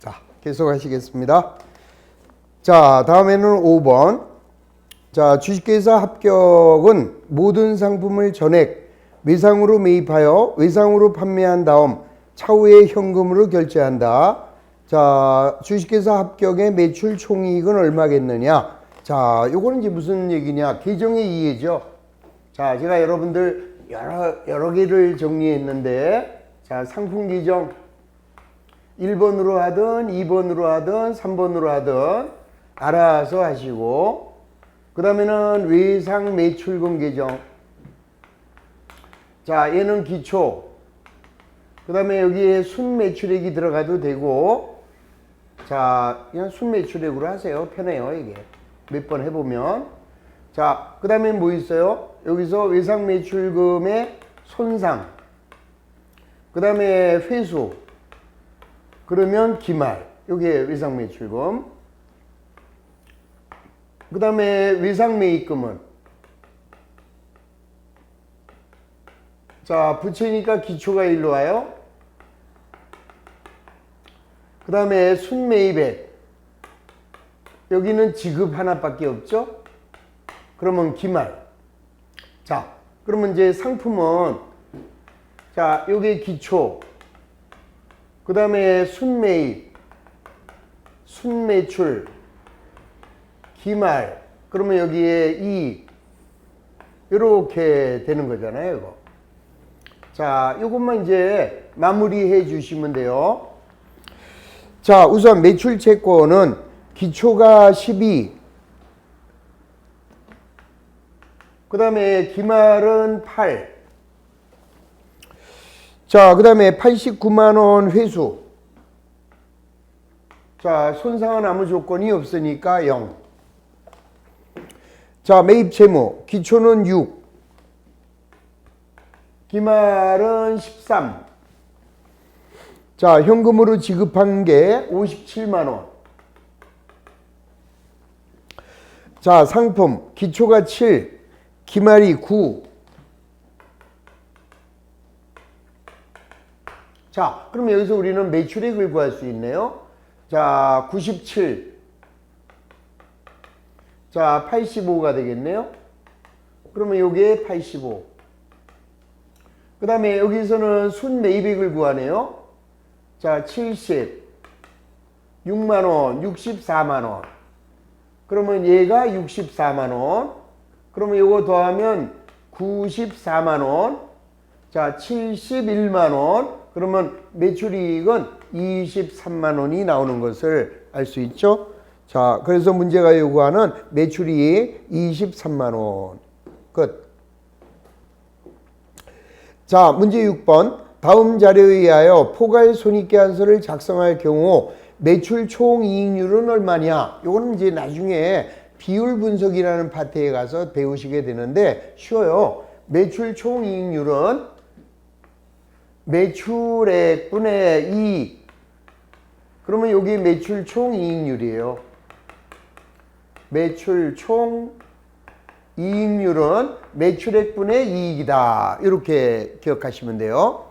자, 계속하시겠습니다. 자, 다음에는 5번. 자, 주식회사 합격은 모든 상품을 전액 외상으로 매입하여 외상으로 판매한 다음 차후에 현금으로 결제한다. 자, 주식회사 합격의 매출 총이익은 얼마겠느냐? 자, 요거는 이제 무슨 얘기냐? 계정의 이해죠. 자, 제가 여러분들 여러 개를 정리했는데, 자, 상품 계정 1번으로 하든 2번으로 하든 3번으로 하든 알아서 하시고, 그 다음에는 외상 매출금 계정. 자, 얘는 기초. 그 다음에 여기에 순매출액이 들어가도 되고, 자, 그냥 순매출액으로 하세요. 편해요, 이게. 몇 번 해보면. 자, 그 다음에 뭐 있어요? 여기서 외상 매출금의 손상. 그 다음에 회수. 그러면 기말. 여기에 외상 매출금. 그 다음에 외상 매입금은, 자, 붙이니까 기초가 일로 와요. 그 다음에 순매입액. 여기는 지급 하나밖에 없죠. 그러면 기말. 자, 그러면 이제 상품은, 자, 요게 기초. 그 다음에 순매입, 순매출, 기말. 그러면 여기에 이익. 이렇게 되는 거잖아요, 이거. 자, 이것만 이제 마무리해 주시면 돼요. 자, 우선 매출 채권은 기초가 12. 그 다음에 기말은 8. 자, 그 다음에 89만원 회수. 자, 손상은 아무 조건이 없으니까 0. 자, 매입 채무. 기초는 6. 기말은 13. 자, 현금으로 지급한 게 57만원. 자, 상품. 기초가 7. 기말이 9. 자, 그럼 여기서 우리는 매출액을 구할 수 있네요. 자, 97. 자, 85가 되겠네요. 그러면 요게 85. 그 다음에 여기서는 순매입액을 구하네요. 자, 70. 6만원, 64만원. 그러면 얘가 64만원. 그러면 요거 더하면 94만원. 자, 71만원. 그러면 매출이익은 23만원이 나오는 것을 알 수 있죠. 자, 그래서 문제가 요구하는 매출이익 23만원. 끝. 자, 문제 6번. 다음 자료에 의하여 포괄손익계산서를 작성할 경우 매출 총이익률은 얼마냐? 요거는 이제 나중에 비율 분석이라는 파트에 가서 배우시게 되는데 쉬워요. 매출 총이익률은 매출액분의 이익. 그러면 여기 매출 총이익률이에요. 매출 총이익률은 매출액분의 이익이다. 이렇게 기억하시면 돼요.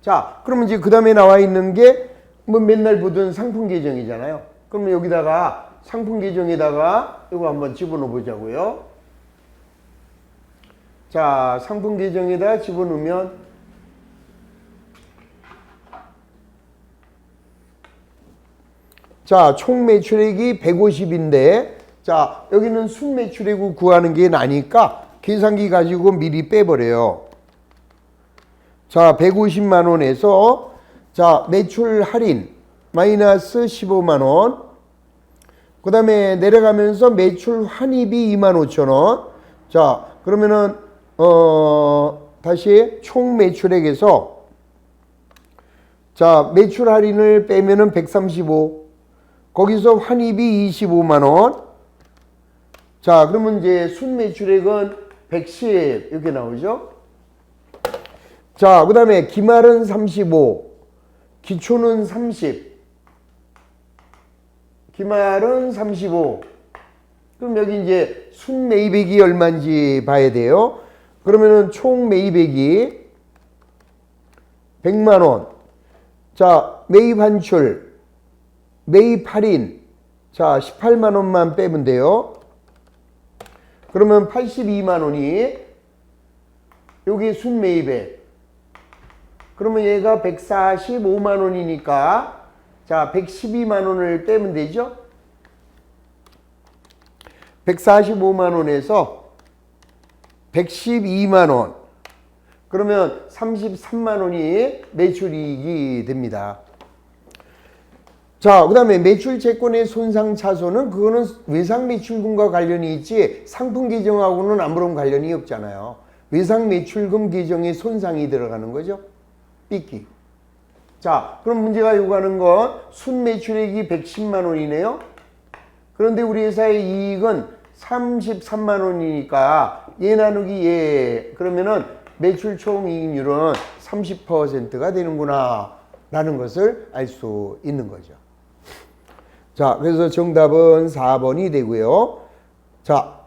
자, 그러면 이제 그 다음에 나와 있는 게 뭐 맨날 보던 상품 계정이잖아요. 그러면 여기다가 상품 계정에다가 이거 한번 집어넣어 보자고요. 자, 상품 계정에다 집어넣으면, 자, 총 매출액이 150인데, 자, 여기는 순매출액을 구하는 게 나니까 계산기 가지고 미리 빼버려요. 자, 150만원에서, 자, 매출 할인 마이너스 15만원. 그 다음에 내려가면서 매출 환입이 25,000원. 자, 그러면은 다시 총 매출액에서, 자, 매출 할인을 빼면은 135. 거기서 환입이 25만원. 자, 그러면 이제 순매출액은 110 이렇게 나오죠. 자, 그 다음에 기말은 35. 기초는 30. 기말은 35. 그럼 여기 이제 순매입액이 얼마인지 봐야 돼요. 그러면은 총 매입액이 100만원. 자, 매입 한출 매입 할인. 자, 18만 원만 빼면 돼요. 그러면 82만 원이 여기 순매입액. 그러면 얘가 145만 원이니까 자, 112만 원을 빼면 되죠? 145만 원에서 112만 원. 그러면 33만 원이 매출이익이 됩니다. 자, 그 다음에 매출 채권의 손상 차손은 그거는 외상 매출금과 관련이 있지 상품 계정하고는 아무런 관련이 없잖아요. 외상 매출금 계정에 손상이 들어가는 거죠. 삐끼. 자, 그럼 문제가 요구하는 건 순매출액이 110만 원이네요. 그런데 우리 회사의 이익은 33만 원이니까 얘 나누기 얘. 그러면은 매출 총 이익률은 30%가 되는구나 라는 것을 알 수 있는 거죠. 자, 그래서 정답은 4번이 되고요. 자,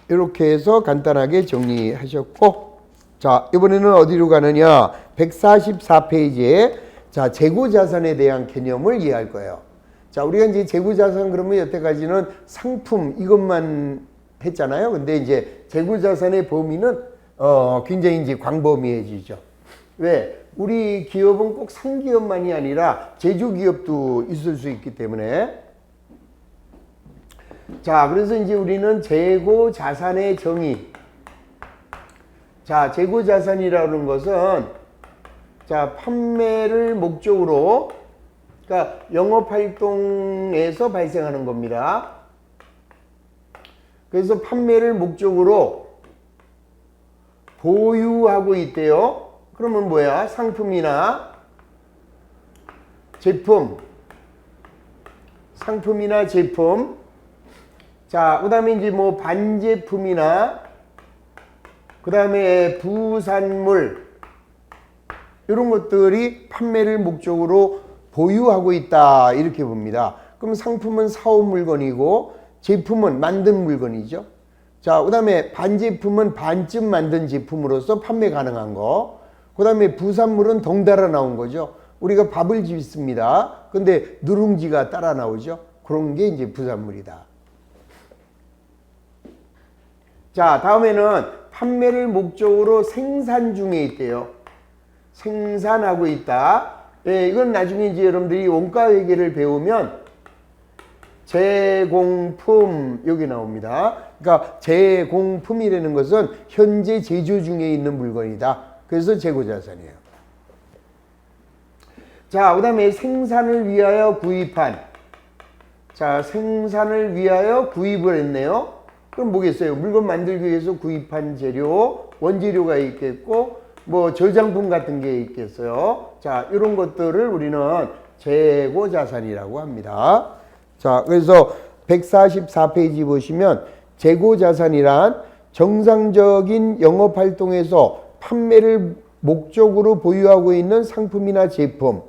이렇게 해서 간단하게 정리하셨고, 자, 이번에는 어디로 가느냐? 144페이지에 자, 재고자산에 대한 개념을 이해할 거예요. 자, 우리가 이제 재고자산 그러면 여태까지는 상품 이것만 했잖아요. 근데 이제 재고자산의 범위는 굉장히 이제 광범위해지죠. 왜? 우리 기업은 꼭 상기업만이 아니라 제조기업도 있을 수 있기 때문에. 자, 그래서 이제 우리는 재고자산의 정의. 자, 재고자산이라는 것은 자, 판매를 목적으로, 그러니까 영업활동에서 발생하는 겁니다. 그래서 판매를 목적으로 보유하고 있대요. 그러면 뭐야? 상품이나 제품. 상품이나 제품. 자, 그 다음에 이제 뭐 반제품이나 그 다음에 부산물. 이런 것들이 판매를 목적으로 보유하고 있다. 이렇게 봅니다. 그럼 상품은 사온 물건이고 제품은 만든 물건이죠. 자, 그 다음에 반제품은 반쯤 만든 제품으로서 판매 가능한 거. 그 다음에 부산물은 덩달아 나온 거죠. 우리가 밥을 짓습니다. 근데 누룽지가 따라 나오죠. 그런 게 이제 부산물이다. 자, 다음에는 판매를 목적으로 생산 중에 있대요. 생산하고 있다. 예, 이건 나중에 이제 여러분들이 원가회계를 배우면 제공품 여기 나옵니다. 그러니까 제공품이라는 것은 현재 제조 중에 있는 물건이다. 그래서 재고자산이에요. 자, 그 다음에 생산을 위하여 구입한. 자, 생산을 위하여 구입을 했네요. 그럼 뭐겠어요? 물건 만들기 위해서 구입한 재료, 원재료가 있겠고 뭐 저장품 같은 게 있겠어요. 자, 이런 것들을 우리는 재고자산이라고 합니다. 자, 그래서 144페이지 보시면 재고자산이란 정상적인 영업활동에서 판매를 목적으로 보유하고 있는 상품이나 제품.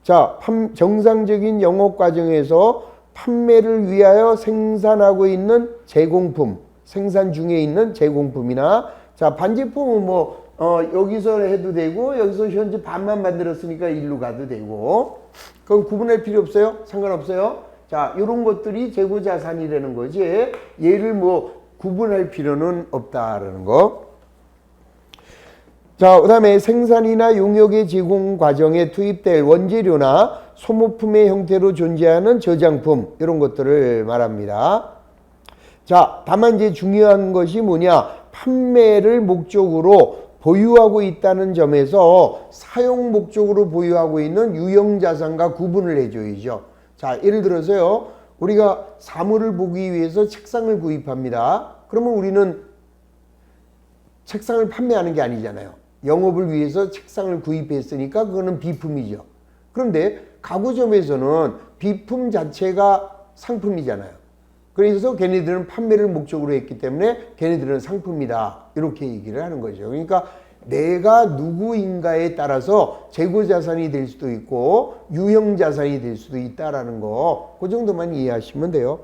자, 정상적인 영업 과정에서 판매를 위하여 생산하고 있는 제공품, 생산 중에 있는 제공품이나 자, 반제품은 뭐 여기서 해도 되고 여기서 현재 반만 만들었으니까 일로 가도 되고 그건 구분할 필요 없어요? 상관없어요? 자, 이런 것들이 재고자산이라는 거지 얘를 뭐 구분할 필요는 없다라는 거. 자, 그 다음에 생산이나 용역의 제공 과정에 투입될 원재료나 소모품의 형태로 존재하는 저장품 이런 것들을 말합니다. 자, 다만 이제 중요한 것이 뭐냐? 판매를 목적으로 보유하고 있다는 점에서 사용 목적으로 보유하고 있는 유형자산과 구분을 해줘야죠. 자, 예를 들어서요. 우리가 사물을 보기 위해서 책상을 구입합니다. 그러면 우리는 책상을 판매하는 게 아니잖아요. 영업을 위해서 책상을 구입했으니까 그거는 비품이죠. 그런데 가구점에서는 비품 자체가 상품이잖아요. 그래서 걔네들은 판매를 목적으로 했기 때문에 걔네들은 상품이다. 이렇게 얘기를 하는 거죠. 그러니까 내가 누구인가에 따라서 재고자산이 될 수도 있고 유형자산이 될 수도 있다라는 거, 그 정도만 이해하시면 돼요.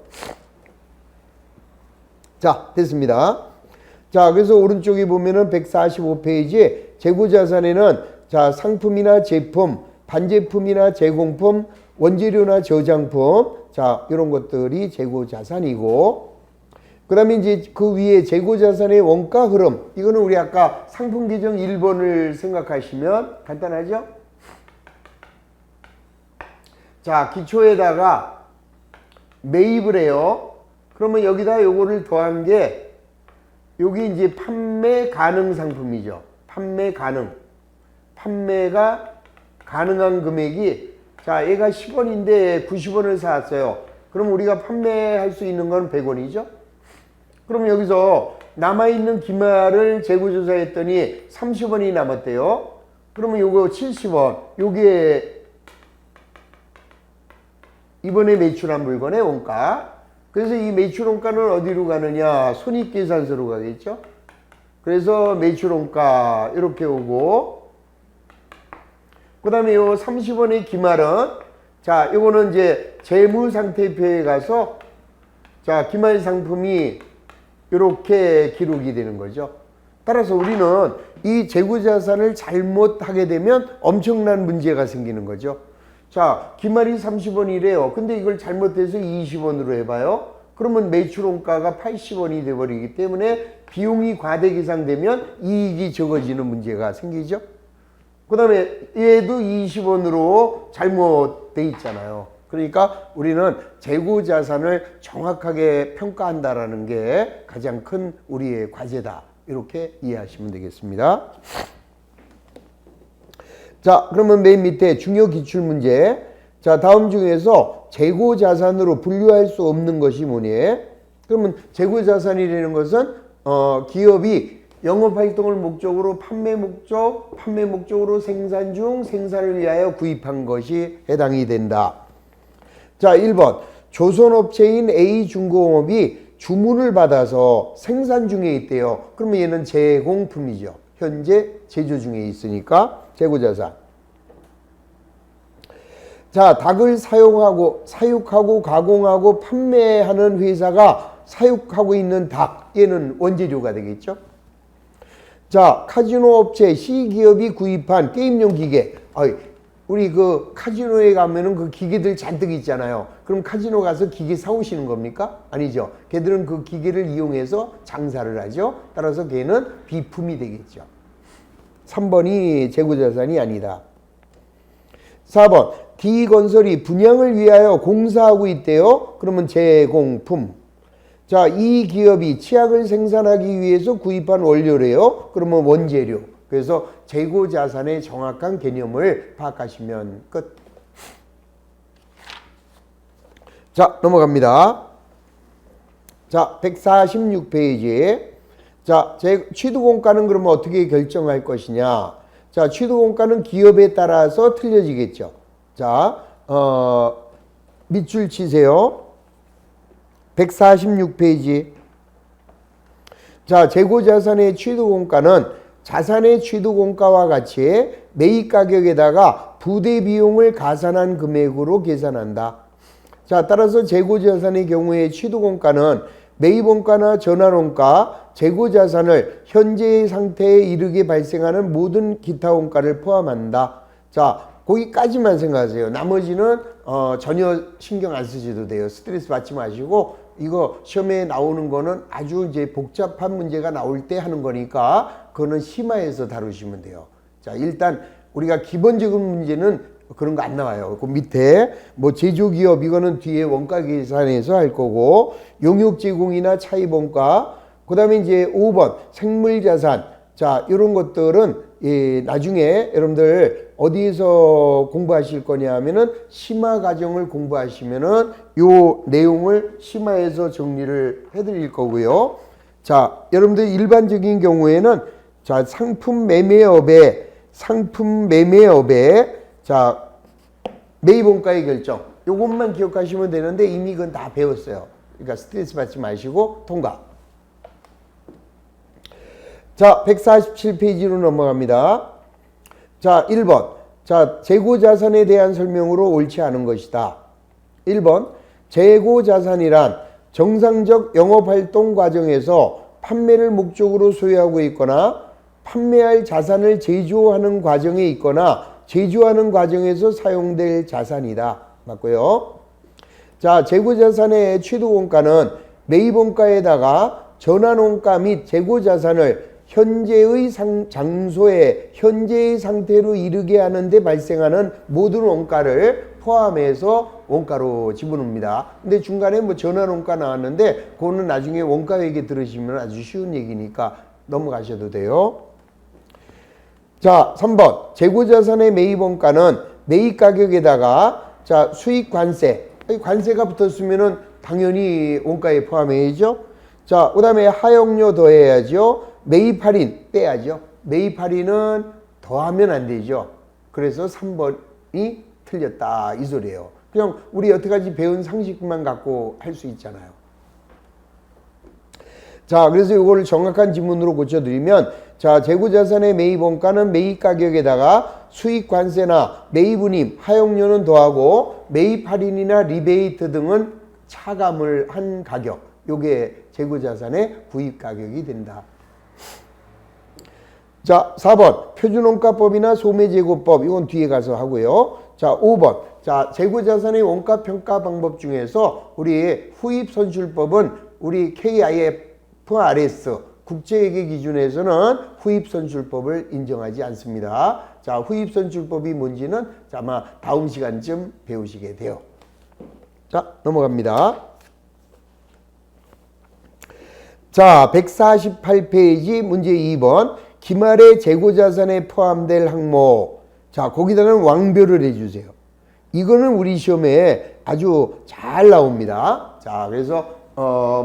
자, 됐습니다. 자, 그래서 오른쪽에 보면은 145페이지에 재고자산에는 자, 상품이나 제품, 반제품이나 제공품, 원재료나 저장품, 자, 이런 것들이 재고자산이고, 그 다음에 이제 그 위에 재고자산의 원가 흐름, 이거는 우리 아까 상품 규정 1번을 생각하시면 간단하죠? 자, 기초에다가 매입을 해요. 그러면 여기다 요거를 더한 게, 여기 이제 판매 가능 상품이죠. 판매 가능. 판매가 가능한 금액이, 자, 얘가 10원인데 90원을 사왔어요. 그럼 우리가 판매할 수 있는 건 100원이죠? 그럼 여기서 남아있는 기말을 재고조사했더니 30원이 남았대요. 그러면 요거 70원, 요게 이번에 매출한 물건의 원가. 그래서 이 매출 원가는 어디로 가느냐? 손익계산서로 가겠죠? 그래서 매출 원가 이렇게 오고, 그 다음에 요 30원의 기말은, 자, 요거는 이제 재무상태표에 가서, 자, 기말 상품이 이렇게 기록이 되는 거죠. 따라서 우리는 이 재고자산을 잘못하게 되면 엄청난 문제가 생기는 거죠. 자, 기말이 30원이래요. 근데 이걸 잘못해서 20원으로 해봐요. 그러면 매출원가가 80원이 돼버리기 때문에 비용이 과대 계상되면 이익이 적어지는 문제가 생기죠. 그 다음에 얘도 20원으로 잘못돼 있잖아요. 그러니까 우리는 재고자산을 정확하게 평가한다라는 게 가장 큰 우리의 과제다. 이렇게 이해하시면 되겠습니다. 자, 그러면 맨 밑에 중요 기출 문제. 자, 다음 중에서 재고자산으로 분류할 수 없는 것이 뭐니? 그러면 재고자산이라는 것은 기업이 영업활동을 목적으로 판매 목적으로 생산 중 생산을 위하여 구입한 것이 해당이 된다. 자, 1번. 조선업체인 A중공업이 주문을 받아서 생산 중에 있대요. 그러면 얘는 제공품이죠. 현재 제조 중에 있으니까 재고자산. 자, 닭을 사육하고 가공하고 판매하는 회사가 사육하고 있는 닭, 얘는 원재료가 되겠죠. 자, 카지노 업체 C기업이 구입한 게임용 기계. 우리 그 카지노에 가면은 그 기계들 잔뜩 있잖아요. 그럼 카지노 가서 기계 사오시는 겁니까? 아니죠. 걔들은 그 기계를 이용해서 장사를 하죠. 따라서 걔는 비품이 되겠죠. 3번이 재고자산이 아니다. 4번. D건설이 분양을 위하여 공사하고 있대요. 그러면 제공품. 자, 이 기업이 치약을 생산하기 위해서 구입한 원료래요. 그러면 원재료. 그래서 재고자산의 정확한 개념을 파악하시면 끝. 자, 넘어갑니다. 자, 146페이지. 자, 취득원가는 그러면 어떻게 결정할 것이냐? 자, 취득원가는 기업에 따라서 틀려지겠죠. 자, 밑줄 치세요. 146페이지. 자, 재고자산의 취득원가는 자산의 취득원가와 같이 매입가격에다가 부대비용을 가산한 금액으로 계산한다. 자, 따라서 재고자산의 경우에 취득원가는 매입원가나 전환원가, 재고자산을 현재의 상태에 이르게 발생하는 모든 기타 원가를 포함한다. 자, 거기까지만 생각하세요. 나머지는 전혀 신경 안 쓰셔도 돼요. 스트레스 받지 마시고, 이거 시험에 나오는 거는 아주 이제 복잡한 문제가 나올 때 하는 거니까 그거는 심화해서 다루시면 돼요. 자, 일단 우리가 기본적인 문제는 그런 거 안 나와요. 그 밑에 뭐 제조기업 이거는 뒤에 원가 계산해서 할 거고, 용역 제공이나 차입 원가, 그 다음에 이제 5번 생물자산. 자, 이런 것들은 나중에 여러분들 어디에서 공부하실 거냐 하면은 심화 과정을 공부하시면은 요 내용을 심화해서 정리를 해드릴 거고요. 자, 여러분들 일반적인 경우에는 자, 상품 매매업에 자, 매입원가의 결정 요것만 기억하시면 되는데 이미 그건 다 배웠어요. 그러니까 스트레스 받지 마시고 통과. 자, 147페이지로 넘어갑니다. 자, 1번. 자, 재고자산에 대한 설명으로 옳지 않은 것이다. 1번. 재고자산이란 정상적 영업활동 과정에서 판매를 목적으로 소유하고 있거나 판매할 자산을 제조하는 과정에 있거나 제조하는 과정에서 사용될 자산이다. 맞고요. 자, 재고자산의 취득원가는 매입원가에다가 전환원가 및 재고자산을 현재의 장소에 현재의 상태로 이르게 하는데 발생하는 모든 원가를 포함해서 원가로 집어넣습니다. 근데 중간에 뭐 전환원가 나왔는데 그거는 나중에 원가 얘기 들으시면 아주 쉬운 얘기니까 넘어가셔도 돼요. 자, 3번 재고자산의 매입원가는 매입가격에다가 자 수익관세, 관세가 붙었으면은 당연히 원가에 포함해야죠. 자, 그 다음에 하역료 더해야죠. 매입할인 빼야죠. 매입할인은 더하면 안 되죠. 그래서 3번이 틀렸다 이 소리예요. 그냥 우리 여태까지 배운 상식만 갖고 할 수 있잖아요. 자, 그래서 이거를 정확한 지문으로 고쳐드리면 자, 재고자산의 매입원가는 매입가격에다가 수익관세나 매입운임, 하역료는 더하고 매입할인이나 리베이트 등은 차감을 한 가격, 요게 재고자산의 구입가격이 된다. 자, 4번 표준원가법이나 소매재고법, 이건 뒤에 가서 하고요. 자, 5번 자, 재고자산의 원가평가 방법 중에서 우리 후입선출법은 우리 KIFRS 국제회계 기준에서는 후입선출법을 인정하지 않습니다. 자, 후입선출법이 뭔지는 아마 다음 시간쯤 배우시게 돼요. 자, 넘어갑니다. 자, 148페이지 문제 2번 기말의 재고자산에 포함될 항목. 자, 거기다는 왕별을 해주세요. 이거는 우리 시험에 아주 잘 나옵니다. 자, 그래서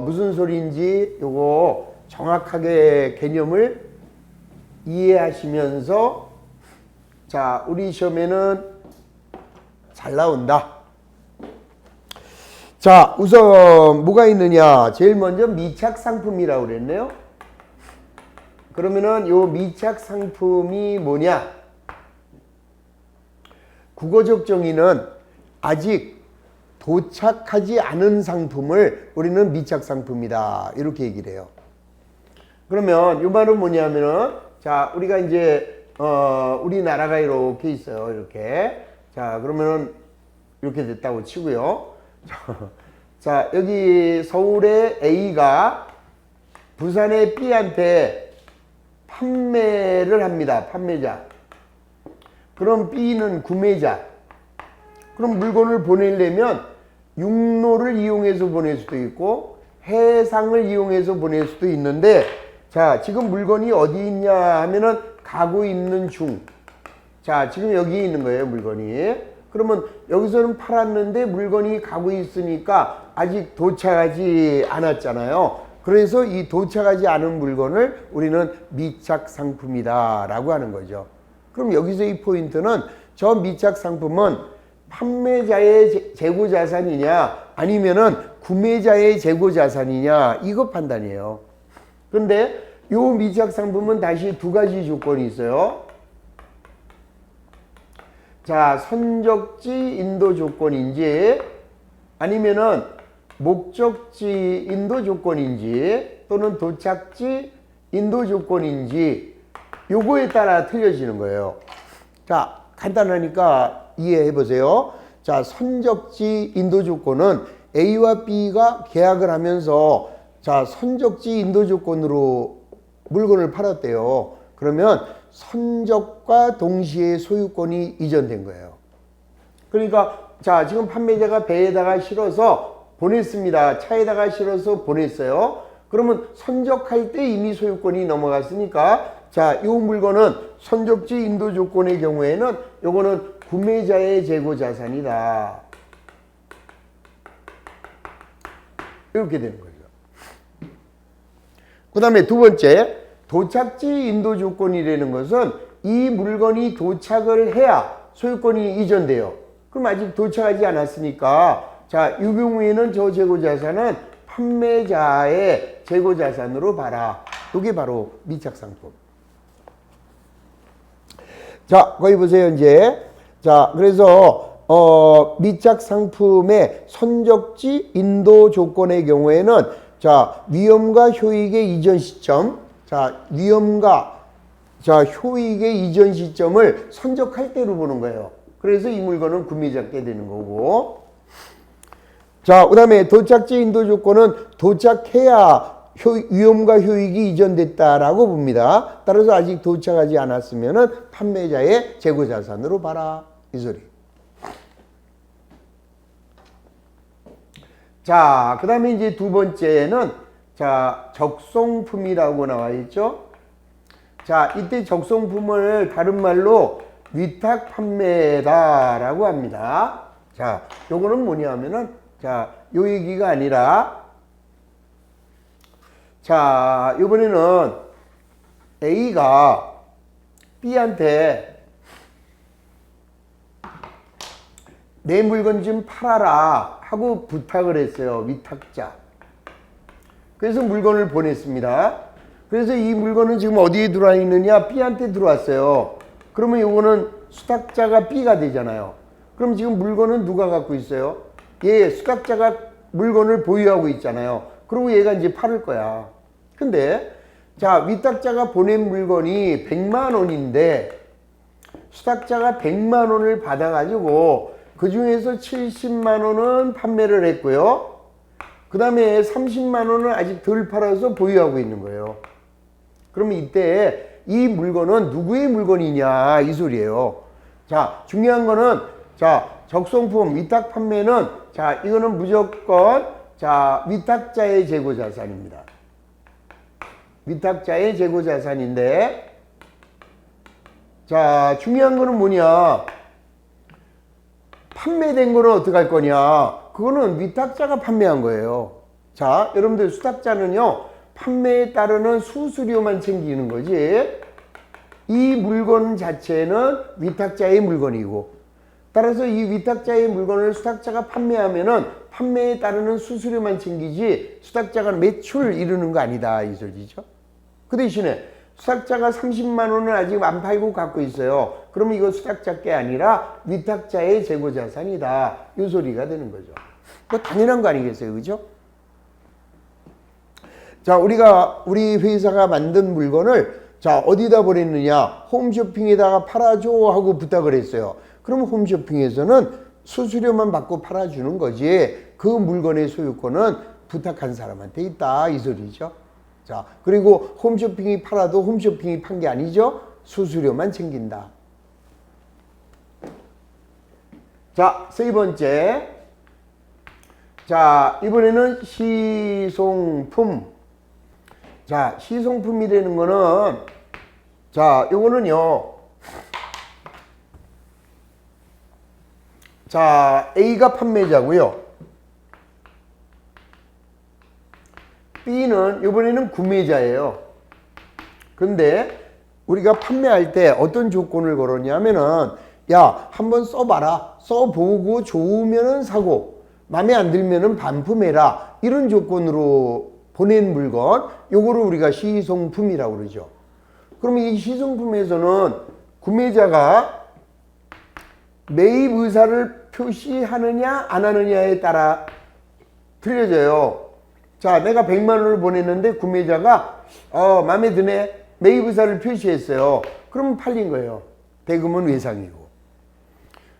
무슨 소리인지 요거 정확하게 개념을 이해하시면서 자, 우리 시험에는 잘 나온다. 자, 우선 뭐가 있느냐? 제일 먼저 미착상품이라고 그랬네요. 그러면은 요 미착상품이 뭐냐? 국어적 정의는 아직 도착하지 않은 상품을 우리는 미착상품이다 이렇게 얘기를 해요. 그러면 이 말은 뭐냐면은 자, 우리가 이제 우리나라가 이렇게 있어요. 이렇게. 자, 그러면은 이렇게 됐다고 치고요. 자, 여기 서울의 A가 부산의 B한테 판매를 합니다. 판매자. 그럼 B는 구매자. 그럼 물건을 보내려면 육로를 이용해서 보낼 수도 있고 해상을 이용해서 보낼 수도 있는데 자, 지금 물건이 어디 있냐 하면은 가고 있는 중. 자, 지금 여기 있는 거예요, 물건이. 그러면 여기서는 팔았는데 물건이 가고 있으니까 아직 도착하지 않았잖아요. 그래서 이 도착하지 않은 물건을 우리는 미착 상품이다 라고 하는 거죠. 그럼 여기서 이 포인트는 저 미착 상품은 판매자의 재고자산이냐 아니면은 구매자의 재고자산이냐 이거 판단이에요. 근데 요 미착 상품은 다시 두 가지 조건이 있어요. 자, 선적지 인도 조건인지 아니면은 목적지 인도 조건인지 또는 도착지 인도 조건인지 요거에 따라 틀려지는 거예요. 자, 간단하니까 이해해 보세요. 자, 선적지 인도 조건은 A와 B가 계약을 하면서 자, 선적지 인도 조건으로 물건을 팔았대요. 그러면 선적과 동시에 소유권이 이전된 거예요. 그러니까 자, 지금 판매자가 배에다가 실어서 보냈습니다. 차에다가 실어서 보냈어요. 그러면 선적할 때 이미 소유권이 넘어갔으니까 자, 이 물건은 선적지 인도 조건의 경우에는 요거는 구매자의 재고자산이다. 이렇게 되는 거죠. 그 다음에 두 번째, 도착지 인도 조건이라는 것은 이 물건이 도착을 해야 소유권이 이전돼요. 그럼 아직 도착하지 않았으니까 자, 이 경우에는 저 재고자산은 판매자의 재고자산으로 봐라. 이게 바로 미착상품. 자, 거기 보세요, 이제. 자, 그래서, 미착상품의 선적지 인도 조건의 경우에는 자, 위험과 효익의 이전 시점. 자, 위험과 자, 효익의 이전 시점을 선적할 때로 보는 거예요. 그래서 이 물건은 구매자께 되는 거고. 자, 그 다음에 도착지 인도 조건은 도착해야 위험과 효익이 이전됐다라고 봅니다. 따라서 아직 도착하지 않았으면 판매자의 재고자산으로 봐라. 이 소리. 자, 그 다음에 이제 두 번째는 자, 적송품이라고 나와 있죠. 자, 이때 적송품을 다른 말로 위탁 판매다라고 합니다. 자, 요거는 뭐냐면은 자, 요 얘기가 아니라 자, 이번에는 A가 B한테 내 물건 좀 팔아라 하고 부탁을 했어요. 위탁자. 그래서 물건을 보냈습니다. 그래서 이 물건은 지금 어디에 들어와 있느냐? B한테 들어왔어요. 그러면 이거는 수탁자가 B가 되잖아요. 그럼 지금 물건은 누가 갖고 있어요? 수탁자가 물건을 보유하고 있잖아요. 그리고 얘가 이제 팔을 거야. 근데 자, 위탁자가 보낸 물건이 100만 원인데 수탁자가 100만 원을 받아가지고 그 중에서 70만 원은 판매를 했고요. 그 다음에 30만 원은 아직 덜 팔아서 보유하고 있는 거예요. 그러면 이때 이 물건은 누구의 물건이냐 이 소리예요. 자, 중요한 거는 자, 적송품 위탁 판매는 자, 이거는 무조건 자, 위탁자의 재고자산입니다. 위탁자의 재고자산인데 자, 중요한 거는 뭐냐? 판매된 거는 어떻게 할 거냐? 그거는 위탁자가 판매한 거예요. 자, 여러분들 수탁자는요, 판매에 따르는 수수료만 챙기는 거지, 이 물건 자체는 위탁자의 물건이고, 따라서 이 위탁자의 물건을 수탁자가 판매하면은 판매에 따르는 수수료만 챙기지 수탁자가 매출 이루는 거 아니다 이 소리죠. 그 대신에 수탁자가 30만 원을 아직 안 팔고 갖고 있어요. 그러면 이거 수탁자 게 아니라 위탁자의 재고자산이다 이 소리가 되는 거죠. 뭐 당연한 거 아니겠어요, 그죠? 자, 우리 회사가 만든 물건을 자, 어디다 보냈느냐? 홈쇼핑에다가 팔아줘 하고 부탁을 했어요. 그럼 홈쇼핑에서는 수수료만 받고 팔아주는 거지 그 물건의 소유권은 부탁한 사람한테 있다 이 소리죠. 자, 그리고 홈쇼핑이 팔아도 홈쇼핑이 판 게 아니죠. 수수료만 챙긴다. 자, 세 번째. 자, 이번에는 시송품. 자, 시송품이라는 거는 자, 요거는요. 자, A가 판매자고요. B는 이번에는 구매자예요. 근데 우리가 판매할 때 어떤 조건을 걸었냐면은 야, 한번 써봐라. 써보고 좋으면은 사고 마음에 안 들면은 반품해라. 이런 조건으로 보낸 물건, 요거를 우리가 시송품이라고 그러죠. 그러면 이 시송품에서는 구매자가 매입 의사를 표시하느냐 안 하느냐에 따라 틀려져요. 자, 내가 100만 원을 보냈는데 구매자가 마음에 드네. 매입 의사를 표시했어요. 그러면 팔린 거예요. 대금은 외상이고.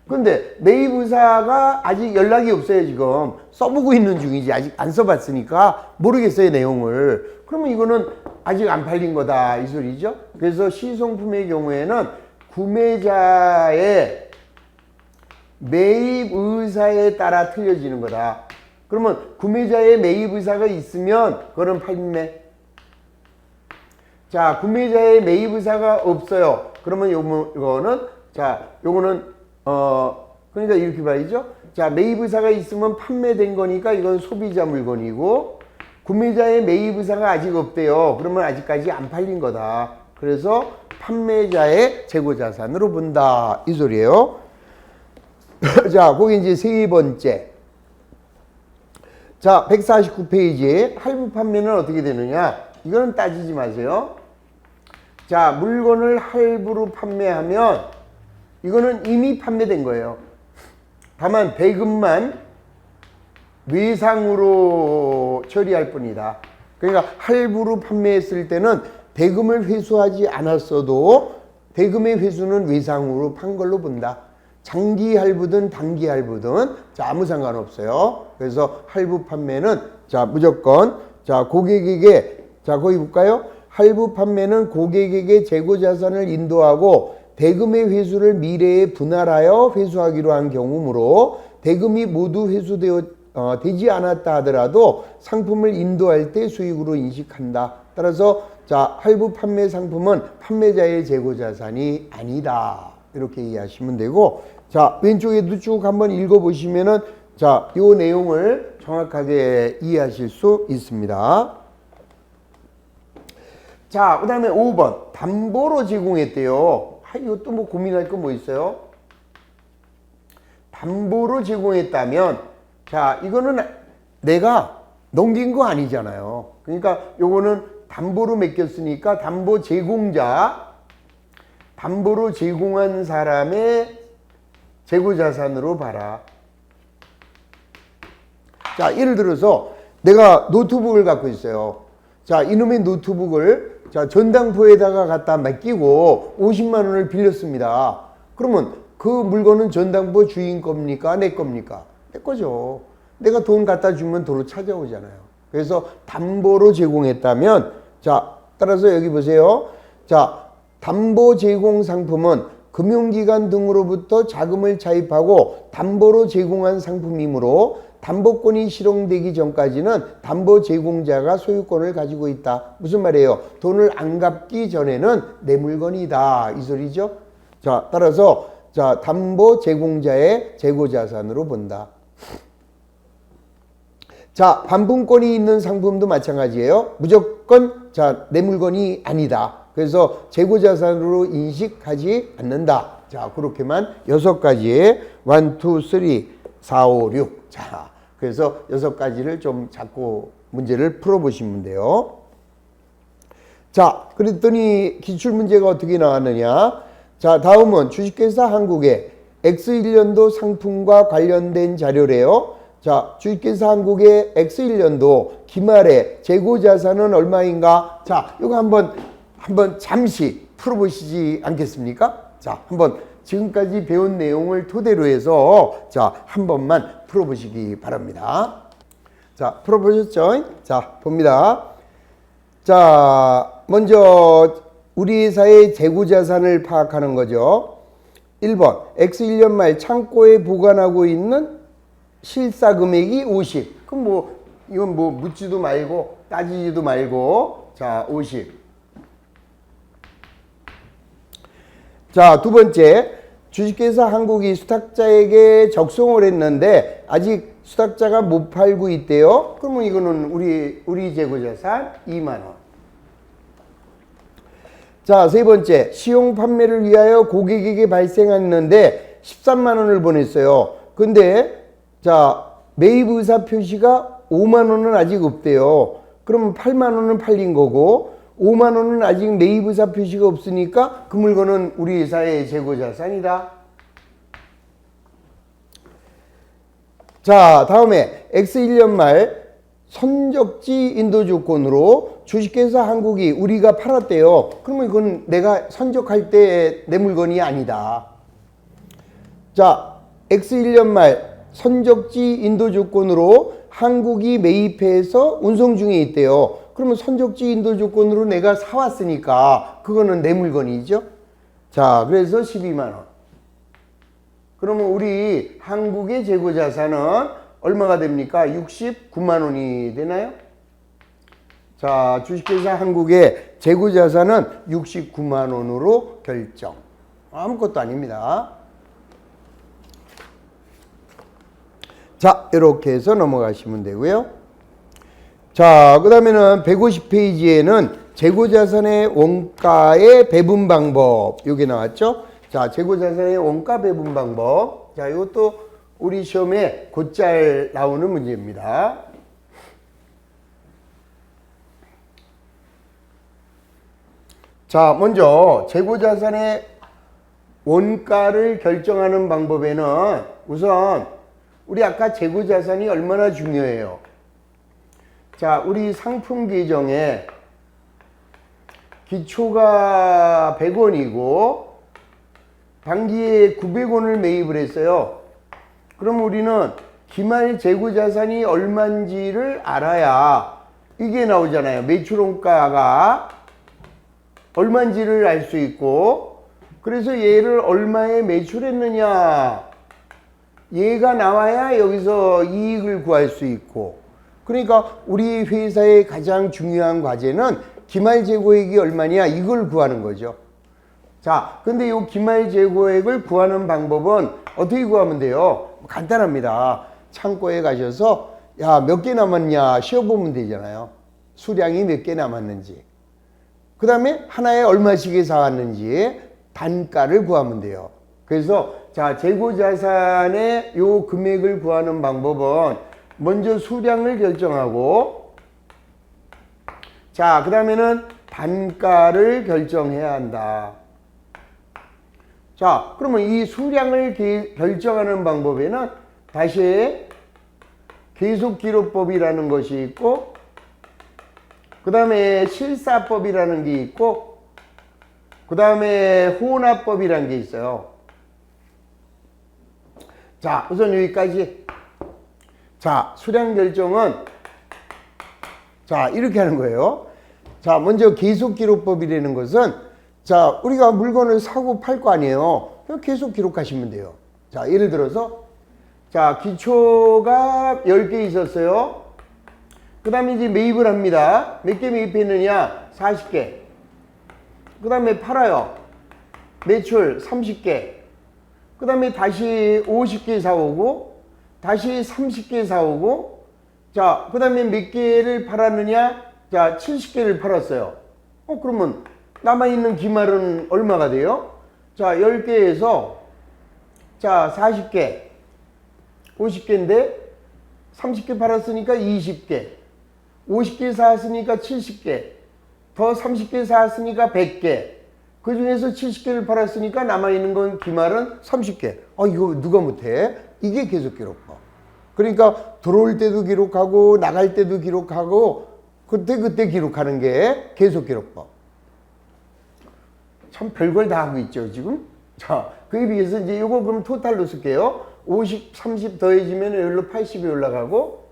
그런데 매입 의사가 아직 연락이 없어요. 지금 써보고 있는 중이지. 아직 안 써봤으니까 모르겠어요, 내용을. 그러면 이거는 아직 안 팔린 거다 이 소리죠. 그래서 시송품의 경우에는 구매자의 매입 의사에 따라 틀려지는 거다. 그러면 구매자의 매입 의사가 있으면 그거는 판매. 자, 구매자의 매입 의사가 없어요. 그러면 요거는 자, 요거는 그러니까 이렇게 봐야죠. 자, 매입 의사가 있으면 판매된 거니까 이건 소비자 물건이고, 구매자의 매입 의사가 아직 없대요. 그러면 아직까지 안 팔린 거다. 그래서 판매자의 재고자산으로 본다 이 소리예요. 자, 거기 이제 세 번째. 자, 149페이지. 할부 판매는 어떻게 되느냐? 이거는 따지지 마세요. 자, 물건을 할부로 판매하면 이거는 이미 판매된 거예요. 다만 대금만 외상으로 처리할 뿐이다. 그러니까 할부로 판매했을 때는 대금을 회수하지 않았어도 대금의 회수는 외상으로 판 걸로 본다. 장기 할부든 단기 할부든 자, 아무 상관없어요. 그래서 할부 판매는 자, 무조건 자, 고객에게 자, 거기 볼까요? 할부 판매는 고객에게 재고 자산을 인도하고 대금의 회수를 미래에 분할하여 회수하기로 한 경우므로 대금이 모두 되지 않았다 하더라도 상품을 인도할 때 수익으로 인식한다. 따라서 자, 할부 판매 상품은 판매자의 재고 자산이 아니다. 이렇게 이해하시면 되고, 자, 왼쪽에도 쭉 한번 읽어보시면은 자, 요 내용을 정확하게 이해하실 수 있습니다. 자, 그 다음에 5번 담보로 제공했대요. 이것도 뭐 고민할 거 뭐 있어요? 담보로 제공했다면 자, 이거는 내가 넘긴 거 아니잖아요. 그러니까 요거는 담보로 맡겼으니까 담보 제공자, 담보로 제공한 사람의 재고자산으로 봐라. 자, 예를 들어서 내가 노트북을 갖고 있어요. 자, 이놈의 노트북을 자, 전당포에다가 갖다 맡기고 50만 원을 빌렸습니다. 그러면 그 물건은 전당포 주인 겁니까? 내 겁니까? 내 거죠. 내가 돈 갖다 주면 도로 찾아오잖아요. 그래서 담보로 제공했다면 자, 따라서 여기 보세요. 자, 담보 제공 상품은 금융기관 등으로부터 자금을 차입하고 담보로 제공한 상품이므로 담보권이 실행되기 전까지는 담보 제공자가 소유권을 가지고 있다. 무슨 말이에요? 돈을 안 갚기 전에는 내 물건이다. 이 소리죠. 자, 따라서 자, 담보 제공자의 재고자산으로 본다. 자, 반품권이 있는 상품도 마찬가지예요. 무조건 자, 내 물건이 아니다. 그래서 재고자산으로 인식하지 않는다. 자, 그렇게만 6가지의 1, 2, 3, 4, 5, 6. 자, 그래서 6가지를 좀 잡고 문제를 풀어보시면 돼요. 자, 그랬더니 기출문제가 어떻게 나왔느냐. 자, 다음은 주식회사 한국의 X1년도 상품과 관련된 자료래요. 자, 주식회사 한국의 X1년도 기말에 재고자산은 얼마인가? 자, 이거 한번 잠시 풀어보시지 않겠습니까? 자, 한번 지금까지 배운 내용을 토대로 해서 자, 한 번만 풀어보시기 바랍니다. 자, 풀어보셨죠? 자, 봅니다. 자, 먼저 우리 회사의 재고자산을 파악하는 거죠. 1번 X1년 말 창고에 보관하고 있는 실사금액이 50. 그럼 뭐 이건 뭐 묻지도 말고 따지지도 말고 자, 50. 자, 두 번째, 주식회사 한국이 수탁자에게 적송을 했는데 아직 수탁자가 못 팔고 있대요. 그러면 이거는 우리 재고자산 2만 원. 자, 세 번째, 시용 판매를 위하여 고객에게 발생했는데 13만 원을 보냈어요. 근데 자, 매입 의사 표시가 5만 원은 아직 없대요. 그러면 8만 원은 팔린 거고 5만 원은 아직 매입 의사 표시가 없으니까 그 물건은 우리 회사의 재고자산이다. 자, 다음에 X1년 말 선적지 인도 조건으로 주식회사 한국이 우리가 팔았대요. 그러면 이건 내가 선적할 때 내 물건이 아니다. 자, X1년 말 선적지 인도 조건으로 한국이 매입해서 운송 중에 있대요. 그러면 선적지 인도 조건으로 내가 사왔으니까 그거는 내 물건이죠. 자, 그래서 12만 원. 그러면 우리 한국의 재고자산은 얼마가 됩니까? 69만 원이 되나요? 자, 주식회사 한국의 재고자산은 69만 원으로 결정. 아무것도 아닙니다. 자, 이렇게 해서 넘어가시면 되고요. 자, 그 다음에는 150페이지에는 재고자산의 원가의 배분 방법, 요게 나왔죠? 자, 재고자산의 원가 배분 방법. 자, 이것도 우리 시험에 곧잘 나오는 문제입니다. 자, 먼저 재고자산의 원가를 결정하는 방법에는 우선 우리 아까 재고자산이 얼마나 중요해요. 자, 우리 상품 계정에 기초가 100원이고 단기에 900원을 매입을 했어요. 그럼 우리는 기말 재고자산이 얼마인지를 알아야 이게 나오잖아요. 매출원가가 얼마인지를 알 수 있고, 그래서 얘를 얼마에 매출했느냐, 얘가 나와야 여기서 이익을 구할 수 있고. 그러니까 우리 회사의 가장 중요한 과제는 기말 재고액이 얼마냐, 이걸 구하는 거죠. 자, 근데 이 기말 재고액을 구하는 방법은 어떻게 구하면 돼요? 간단합니다. 창고에 가셔서 야, 몇 개 남았냐 쉬어보면 되잖아요. 수량이 몇 개 남았는지, 그 다음에 하나에 얼마씩에 사왔는지 단가를 구하면 돼요. 그래서 자, 재고자산의 요 금액을 구하는 방법은 먼저 수량을 결정하고, 자, 그 다음에는 단가를 결정해야 한다. 자, 그러면 이 수량을 결정하는 방법에는 다시 계속기록법이라는 것이 있고, 그 다음에 실사법이라는 게 있고, 그 다음에 혼합법이라는 게 있어요. 자, 우선 여기까지. 자, 수량 결정은 자, 이렇게 하는 거예요. 자, 먼저 계속기록법이라는 것은, 자, 우리가 물건을 사고 팔 거 아니에요. 그냥 계속 기록하시면 돼요. 자, 예를 들어서 자, 기초가 10개 있었어요. 그 다음에 이제 매입을 합니다. 몇 개 매입했느냐? 40개. 그 다음에 팔아요. 매출 30개. 그 다음에 다시 50개 사오고, 다시 30개 사오고, 자, 그 다음에 몇 개를 팔았느냐? 자, 70개를 팔았어요. 그러면 남아있는 기말은 얼마가 돼요? 자, 10개에서 자, 40개, 50개인데 30개 팔았으니까 20개, 50개 사왔으니까 70개, 더 30개 사왔으니까 100개, 그 중에서 70개를 팔았으니까 남아있는 건 기말은 30개. 이거 누가 못해? 이게 계속기록법. 그러니까 들어올 때도 기록하고 나갈 때도 기록하고 그때 기록하는 게 계속기록법. 참 별걸 다 하고 있죠 지금. 자, 그에 비해서 이제 이거 그럼 토탈로 쓸게요. 50, 30 더해지면 여기로 80이 올라가고,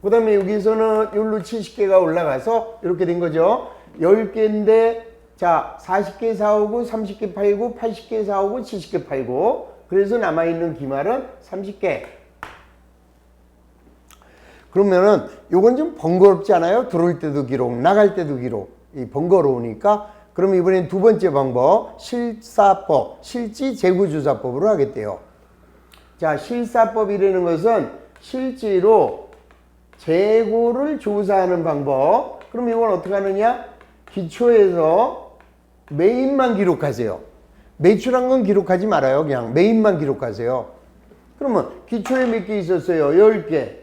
그 다음에 여기서는 여기로 70개가 올라가서 이렇게 된 거죠. 10개인데 자, 40개 사오고 30개 팔고 80개 사오고 70개 팔고, 그래서 남아있는 기말은 30개. 그러면은 요건 좀 번거롭지 않아요? 들어올 때도 기록, 나갈 때도 기록. 이 번거로우니까, 그럼 이번엔 두 번째 방법, 실사법, 실지재고조사법으로 하겠대요. 자, 실사법이라는 것은 실제로 재고를 조사하는 방법. 그럼 이건 어떻게 하느냐? 기초에서 매입만 기록하세요. 매출한 건 기록하지 말아요. 그냥 매입만 기록하세요. 그러면 기초에 몇 개 있었어요? 10개.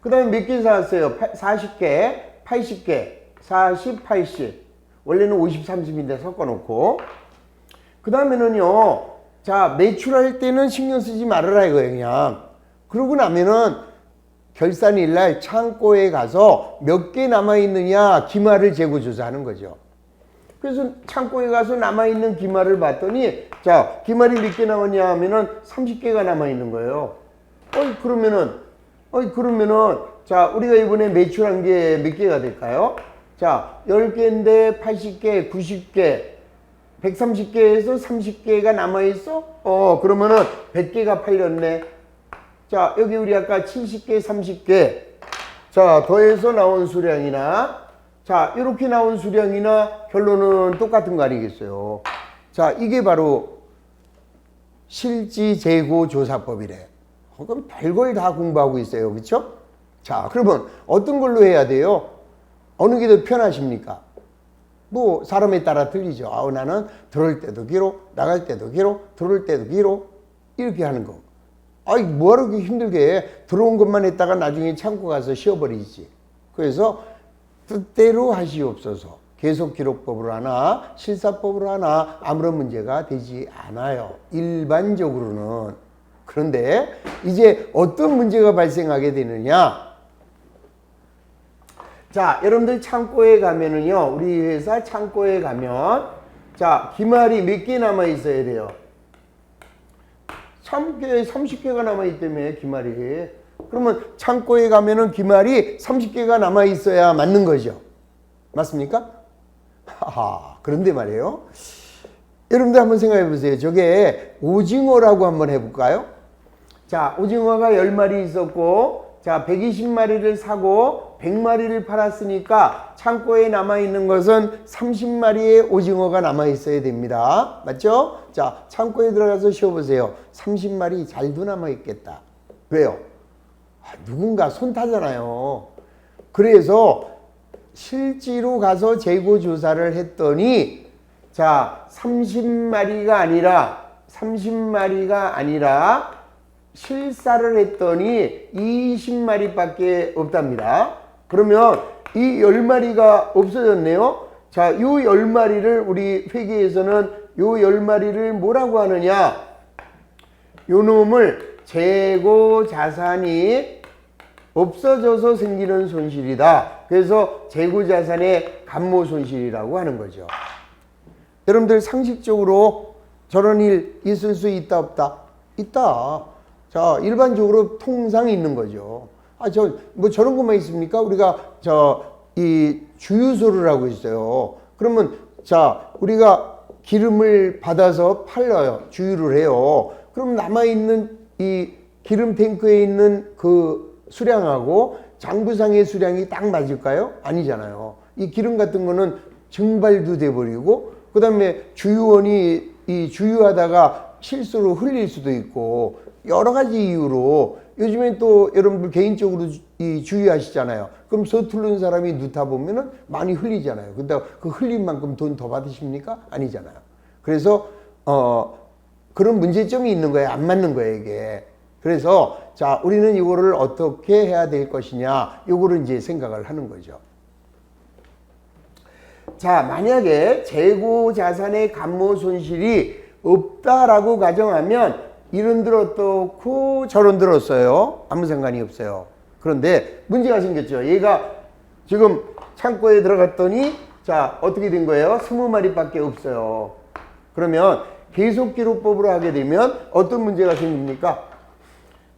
그 다음에 몇 개 사왔어요? 40개, 80개, 40, 80. 원래는 50, 30인데 섞어놓고. 그 다음에는요, 자, 매출할 때는 신경 쓰지 말아라 이거예요, 그냥. 그러고 나면은 결산일날 창고에 가서 몇 개 남아있느냐 기말을 재고조사하는 거죠. 그래서 창고에 가서 남아있는 기말을 봤더니, 자, 기말이 몇 개 남았냐 하면은 30개가 남아있는 거예요. 그러면은, 자, 우리가 이번에 매출한 게 몇 개가 될까요? 자, 10개인데 80개, 90개, 130개에서 30개가 남아있어? 그러면은 100개가 팔렸네. 자, 여기 우리 아까 70개, 30개. 자, 더해서 나온 수량이나, 자, 이렇게 나온 수량이나 결론은 똑같은 거 아니겠어요? 자, 이게 바로 실지재고조사법이래. 그럼 별걸 다 공부하고 있어요. 그렇죠? 자, 그러면 어떤 걸로 해야 돼요? 어느 게 더 편하십니까? 뭐 사람에 따라 틀리죠. 나는 들어올 때도 기록, 나갈 때도 기록, 들어올 때도 기록, 이렇게 하는 거. 뭐하러 그렇게 힘들게 해? 들어온 것만 했다가 나중에 창고 가서 쉬어버리지. 그래서 뜻대로 하시옵소서. 계속기록법으로 하나, 실사법으로 하나 아무런 문제가 되지 않아요. 일반적으로는. 그런데 이제 어떤 문제가 발생하게 되느냐? 자, 여러분들 창고에 가면은요, 우리 회사 창고에 가면, 자, 기말이 몇 개 남아 있어야 돼요? 3개, 30개가 남아 있다며, 기말이. 그러면 창고에 가면은 기말이 30개가 남아 있어야 맞는 거죠. 맞습니까? 하하, 그런데 말이에요. 여러분들 한번 생각해 보세요. 저게 오징어라고 한번 해볼까요? 자, 오징어가 10마리 있었고, 자, 120마리를 사고 100마리를 팔았으니까 창고에 남아있는 것은 30마리의 오징어가 남아있어야 됩니다. 맞죠? 자, 창고에 들어가서 쉬어보세요. 30마리 잘도 남아있겠다. 왜요? 누군가 손 타잖아요. 그래서 실제로 가서 재고 조사를 했더니, 자, 30마리가 아니라 실사를 했더니 20마리밖에 없답니다. 그러면 이 10마리가 없어졌네요. 자, 이 10마리를 우리 회계에서는 이 10마리를 뭐라고 하느냐? 요 놈을 재고 자산이 없어져서 생기는 손실이다. 그래서 재고 자산의 감모 손실이라고 하는 거죠. 여러분들 상식적으로 저런 일 있을 수 있다 없다? 있다. 자, 일반적으로 통상 있는 거죠. 뭐 저런 것만 있습니까? 우리가 이 주유소를 하고 있어요. 그러면 자, 우리가 기름을 받아서 팔려요. 주유를 해요. 그럼 남아있는 이 기름 탱크에 있는 그 수량하고 장부상의 수량이 딱 맞을까요? 아니잖아요. 이 기름 같은 거는 증발도 돼버리고, 그 다음에 주유원이 이 주유하다가 실수로 흘릴 수도 있고, 여러 가지 이유로 요즘엔 또 여러분들 개인적으로 이 주유하시잖아요. 그럼 서투른 사람이 넣다 보면은 많이 흘리잖아요. 근데 그 흘린 만큼 돈 더 받으십니까? 아니잖아요. 그래서 그런 문제점이 있는 거예요. 안 맞는 거예요, 이게. 그래서 자, 우리는 이거를 어떻게 해야 될 것이냐, 요거를 이제 생각을 하는 거죠. 자, 만약에 재고 자산의 감모 손실이 없다라고 가정하면 이런들 어떻고 저런들 어써요? 아무 상관이 없어요. 그런데 문제가 생겼죠. 얘가 지금 창고에 들어갔더니 자, 어떻게 된 거예요? 20마리밖에 없어요. 그러면 계속기록법으로 하게 되면 어떤 문제가 생깁니까?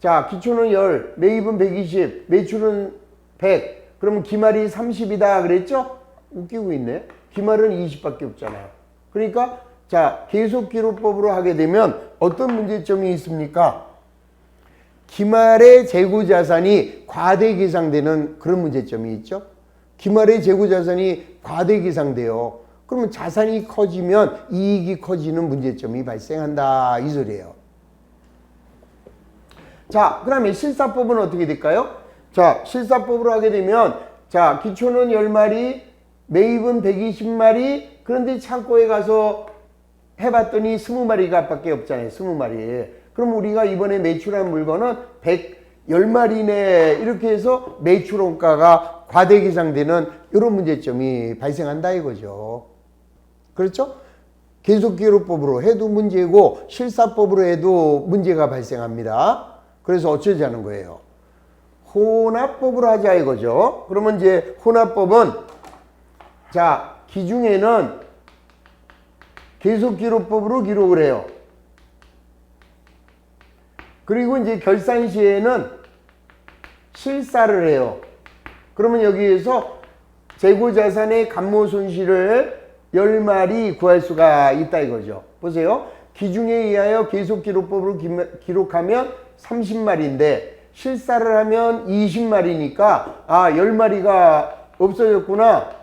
자, 기초는 10, 매입은 120, 매출은 100. 그러면 기말이 30이다 그랬죠? 웃기고 있네. 기말은 20밖에 없잖아요. 그러니까 자, 계속기록법으로 하게 되면 어떤 문제점이 있습니까? 기말의 재고자산이 과대계상되는 그런 문제점이 있죠. 기말의 재고자산이 과대계상돼요. 그러면 자산이 커지면 이익이 커지는 문제점이 발생한다, 이 소리예요. 자, 그 다음에 실사법은 어떻게 될까요? 자, 실사법으로 하게 되면 자, 기초는 10마리, 매입은 120마리, 그런데 창고에 가서 해봤더니 20마리가 밖에 없잖아요. 20마리. 그럼 우리가 이번에 매출한 물건은 110마리네. 이렇게 해서 매출원가가 과대계상되는 이런 문제점이 발생한다 이거죠. 그렇죠? 계속기록법으로 해도 문제고 실사법으로 해도 문제가 발생합니다. 그래서 어쩌자는 거예요? 혼합법으로 하자 이거죠. 그러면 이제 혼합법은 자, 기중에는 계속기록법으로 기록을 해요. 그리고 이제 결산 시에는 실사를 해요. 그러면 여기에서 재고자산의 감모 손실을 10마리 구할 수가 있다 이거죠. 보세요. 기중에 의하여 계속기록법으로 기록하면 30마리인데 실사를 하면 20마리니까 10마리가 없어졌구나.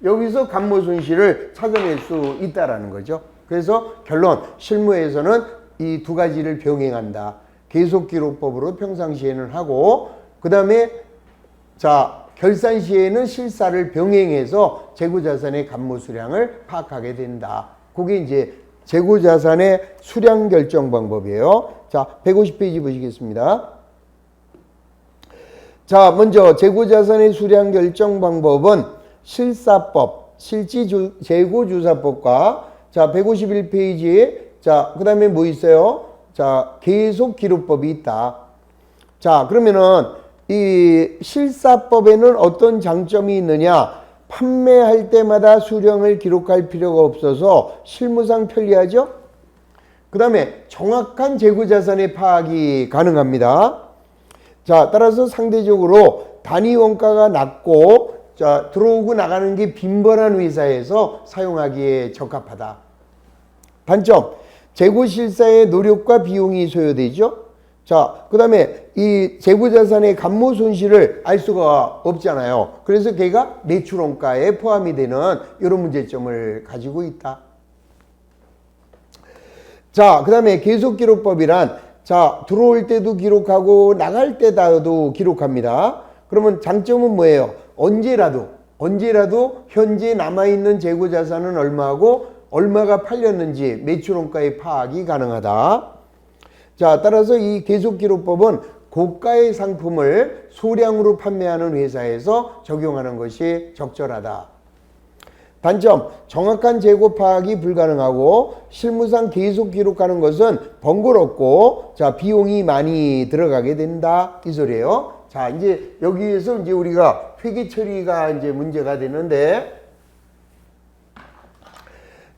여기서 감모 손실을 찾아낼 수 있다라는 거죠. 그래서 결론, 실무에서는 이 두 가지를 병행한다. 계속기록법으로 평상시에는 하고, 그 다음에 자, 결산 시에는 실사를 병행해서 재고자산의 감모 수량을 파악하게 된다. 그게 이제 재고자산의 수량 결정 방법이에요. 자, 150페이지 보시겠습니다. 자, 먼저 재고자산의 수량 결정 방법은 실사법, 실지재고조사법과 자, 151페이지에 자, 그 다음에 뭐 있어요? 자, 계속기록법이 있다. 자, 그러면은 이 실사법에는 어떤 장점이 있느냐? 판매할 때마다 수령을 기록할 필요가 없어서 실무상 편리하죠? 그 다음에 정확한 재고자산의 파악이 가능합니다. 자, 따라서 상대적으로 단위 원가가 낮고 자, 들어오고 나가는 게 빈번한 회사에서 사용하기에 적합하다. 단점, 재고 실사의 노력과 비용이 소요되죠. 자, 그 다음에 이 재고자산의 감모 손실을 알 수가 없잖아요. 그래서 걔가 매출원가에 포함이 되는 이런 문제점을 가지고 있다. 자, 그 다음에 계속기록법이란 자, 들어올 때도 기록하고 나갈 때도 기록합니다. 그러면 장점은 뭐예요? 언제라도 현재 남아있는 재고자산은 얼마고 얼마가 팔렸는지 매출원가의 파악이 가능하다. 자, 따라서 이 계속기록법은 고가의 상품을 소량으로 판매하는 회사에서 적용하는 것이 적절하다. 단점, 정확한 재고 파악이 불가능하고 실무상 계속 기록하는 것은 번거롭고 자, 비용이 많이 들어가게 된다. 이 소리예요. 자, 이제 여기에서 이제 우리가 회계 처리가 이제 문제가 되는데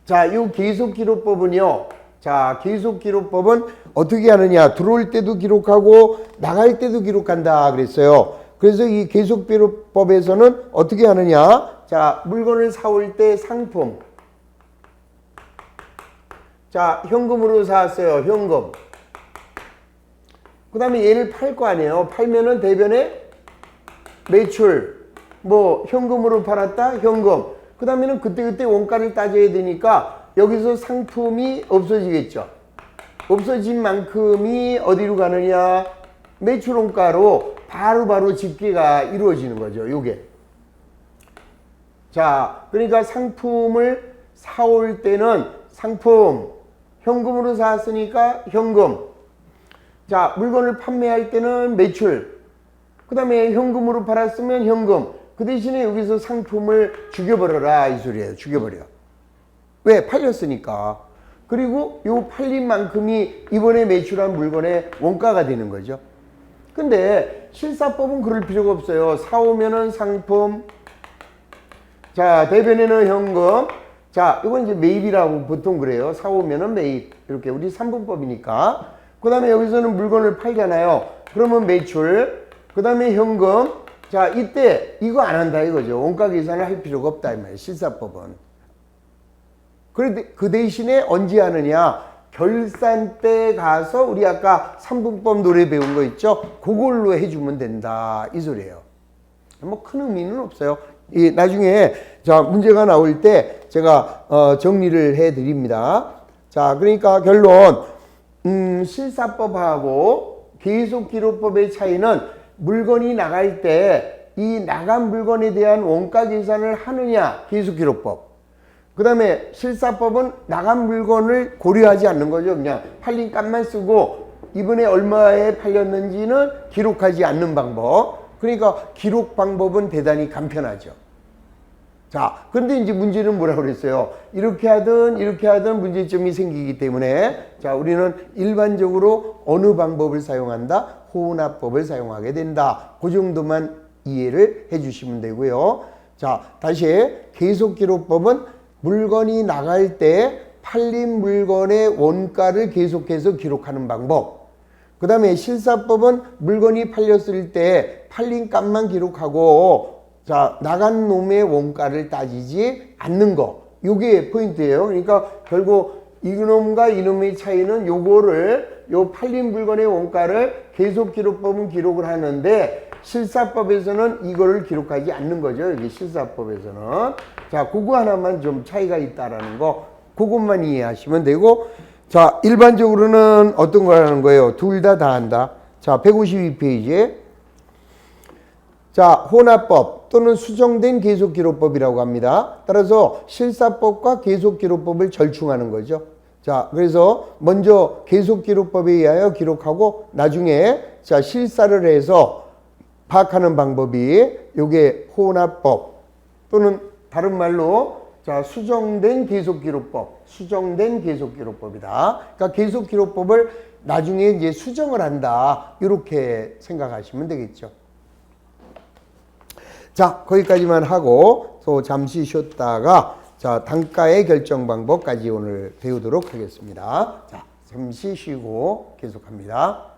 자, 이 계속 기록법은요. 자, 계속 기록법은 어떻게 하느냐? 들어올 때도 기록하고 나갈 때도 기록한다 그랬어요. 그래서 이 계속 기록법에서는 어떻게 하느냐? 자, 물건을 사올 때 상품. 자, 현금으로 사왔어요. 현금. 그 다음에 얘를 팔 거 아니에요. 팔면은 대변에 매출. 뭐 현금으로 팔았다. 현금. 그 다음에는 그때그때 원가를 따져야 되니까 여기서 상품이 없어지겠죠. 없어진 만큼이 어디로 가느냐? 매출원가로 바로바로 집계가 이루어지는 거죠. 요게. 자, 그러니까 상품을 사올 때는 상품, 현금으로 사왔으니까 현금. 자, 물건을 판매할 때는 매출. 그 다음에 현금으로 팔았으면 현금. 그 대신에 여기서 상품을 죽여버려라 이 소리예요. 죽여버려. 왜? 팔렸으니까. 그리고 요 팔린 만큼이 이번에 매출한 물건의 원가가 되는 거죠. 근데 실사법은 그럴 필요가 없어요. 사오면은 상품. 자, 대변에는 현금. 자, 이건 이제 매입이라고 보통 그래요. 사오면은 매입. 이렇게 우리 3분법이니까. 그 다음에 여기서는 물건을 팔잖아요. 그러면 매출. 그 다음에 현금. 자, 이때 이거 안 한다 이거죠. 원가 계산을 할 필요가 없다 이 말이에요. 실사법은. 그런데 그 대신에 언제 하느냐? 결산 때 가서 우리 아까 3분법 노래 배운 거 있죠? 그걸로 해주면 된다 이 소리예요. 뭐 큰 의미는 없어요. 이 나중에 자 문제가 나올 때 제가 정리를 해 드립니다. 자, 그러니까 결론 실사법하고 계속기록법의 차이는 물건이 나갈 때 이 나간 물건에 대한 원가 계산을 하느냐 계속기록법. 그 다음에 실사법은 나간 물건을 고려하지 않는 거죠. 그냥 팔린 값만 쓰고 이번에 얼마에 팔렸는지는 기록하지 않는 방법. 그러니까 기록 방법은 대단히 간편하죠. 자, 그런데 이제 문제는 뭐라고 그랬어요? 이렇게 하든 문제점이 생기기 때문에 자, 우리는 일반적으로 어느 방법을 사용한다? 혼합법을 사용하게 된다. 그 정도만 이해를 해 주시면 되고요. 자, 다시 계속기록법은 물건이 나갈 때 팔린 물건의 원가를 계속해서 기록하는 방법. 그 다음에 실사법은 물건이 팔렸을 때 팔린 값만 기록하고 자, 나간 놈의 원가를 따지지 않는 거. 요게 포인트예요. 그러니까 결국 이놈과 이놈의 차이는 요거를 요 팔린 물건의 원가를 계속기록법은 기록을 하는데 실사법에서는 이거를 기록하지 않는 거죠. 여기 실사법에서는. 자, 그거 하나만 좀 차이가 있다라는 거, 그것만 이해하시면 되고, 자, 일반적으로는 어떤 걸 하는 거예요? 둘 다 한다. 자, 152페이지에. 자, 혼합법 또는 수정된 계속기록법이라고 합니다. 따라서 실사법과 계속기록법을 절충하는 거죠. 자, 그래서 먼저 계속기록법에 의하여 기록하고 나중에 자, 실사를 해서 파악하는 방법이 요게 혼합법 또는 다른 말로 자, 수정된 계속기록법, 수정된 계속기록법이다. 그러니까 계속기록법을 나중에 이제 수정을 한다. 이렇게 생각하시면 되겠죠. 자, 거기까지만 하고 또 잠시 쉬었다가 자, 단가의 결정 방법까지 오늘 배우도록 하겠습니다. 자, 잠시 쉬고 계속합니다.